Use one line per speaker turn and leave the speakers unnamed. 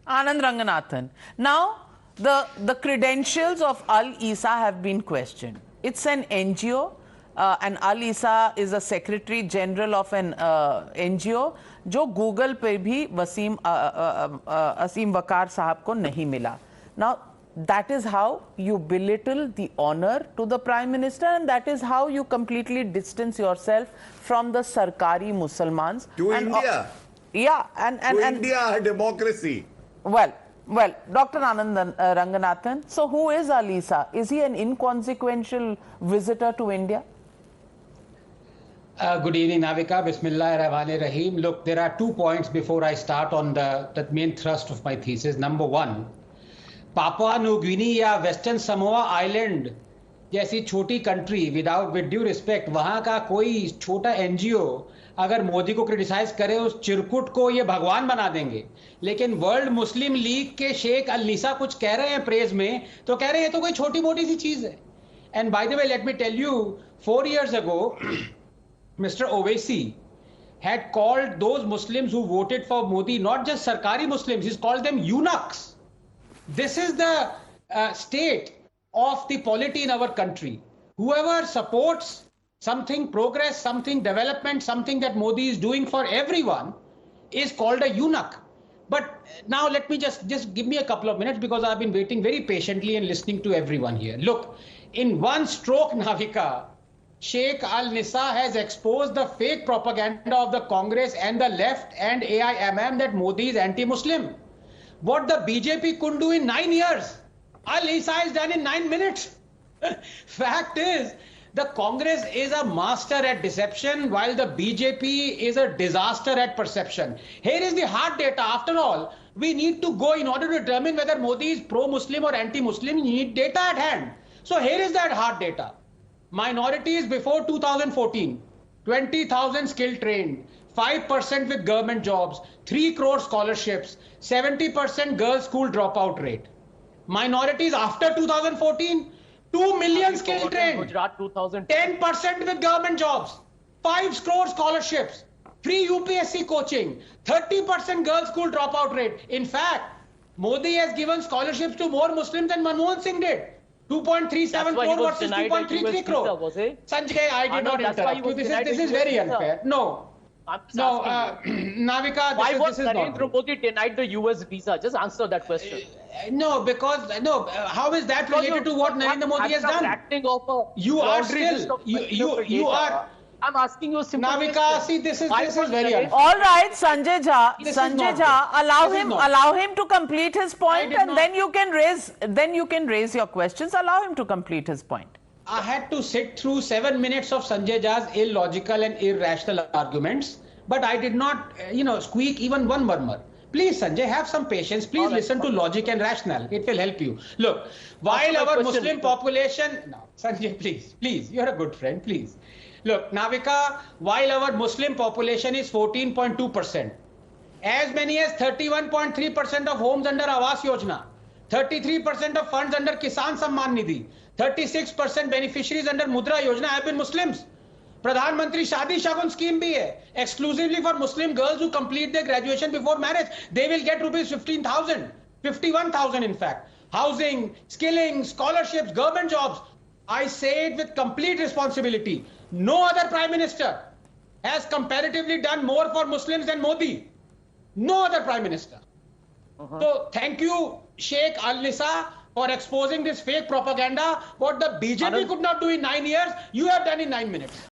Anand Ranganathan. Now, the credentials of Al Isa have been questioned. It's an NGO, and Al Isa is a Secretary General of an NGO, जो Google पे भी असीम वकार साहब को नहीं मिला. Now, that is how you belittle the honor to the Prime Minister, and that is how you completely distance yourself from the Sarkari Musalmans.
To India.
Yeah,
and India, a democracy.
Well, Dr. Anand Ranganathan, so who is Al Isa? Is he an inconsequential visitor to India?
Good evening, Navika. Bismillah Rahman Rahim. Look, there are 2 points before I start on the main thrust of my thesis. Number one, Papua New Guinea या Western Samoa Island जैसी छोटी country with due respect, वहां का कोई छोटा NGO अगर मोदी को criticise करे उस चिरकुट को ये भगवान बना देंगे. लेकिन वर्ल्ड मुस्लिम लीग के शेख अल नीसा कुछ कह रहे हैं प्रेज में तो कह रहे हैं ये तो कोई छोटी मोटी सी चीज है. And by the way let me tell you 4 years ago Mr. Owaisi had called those Muslims who voted for Modi not just Sarkari Muslims, he's called them eunuchs. This is the state of the polity in our country. Whoever supports something progress, something development, something that Modi is doing for everyone is called a eunuch. But now let me just give me a couple of minutes because I've been waiting very patiently and listening to everyone here. Look, in one stroke, Navika, Sheikh Al Nisa has exposed the fake propaganda of the Congress and the left and AIMM that Modi is anti-Muslim. What the BJP couldn't do in 9 years, Al Nisa has done in 9 minutes. Fact is, the Congress is a master at deception while the BJP is a disaster at perception. Here is the hard data. After all, we need to go in order to determine whether Modi is pro-Muslim or anti-Muslim. You need data at hand. So here is that hard data. Minorities before 2014, 20,000 skilled trained, 5% with government jobs, 3 crore scholarships, 70% girls school dropout rate. Minorities after 2014, 2 million skilled trained,
Gujarat 2000,
10% with government jobs, 5 crore scholarships, free UPSC coaching, 30% girls school dropout rate. In fact, Modi has given scholarships to more Muslims than Manmohan Singh did. 2.37 crore versus 2.33 crore. Sanjay, I did not interrupt you. This is very unfair. No. No, Navika,
why was
this is not.
Narendra Modi denied the US visa? Just answer that question.
No, because how is that related to what Narendra Modi has done? You are still you are.
I'm asking you a simple
Navika,
question.
see, this is very unfair.
All right, Sanjay Jha, allow him to complete his point, and then you can raise your questions. Allow him to complete his point.
I had to sit through 7 minutes of Sanjay Jha's illogical and irrational arguments, but I did not, squeak even one murmur. Please, Sanjay, have some patience. Please listen to logic and rationale. It will help you. Look, while our Muslim population... No, Sanjay, please, you're a good friend, please. Look, Navika, while our Muslim population is 14.2%, as many as 31.3% of homes under Awas Yojana, 33% of funds under Kisan Samman Nidhi, 36% beneficiaries under Mudra Yojana have been Muslims. Pradhan Mantri Shadi Shagun scheme bhi hai, exclusively for Muslim girls who complete their graduation before marriage. They will get rupees 15,000, 51,000 in fact. Housing, skilling, scholarships, government jobs. I say it with complete responsibility. No other Prime Minister has comparatively done more for Muslims than Modi. No other Prime Minister. So thank you, Sheikh Al Nisa, for exposing this fake propaganda. What the BJP could not do in 9 years, you have done in 9 minutes.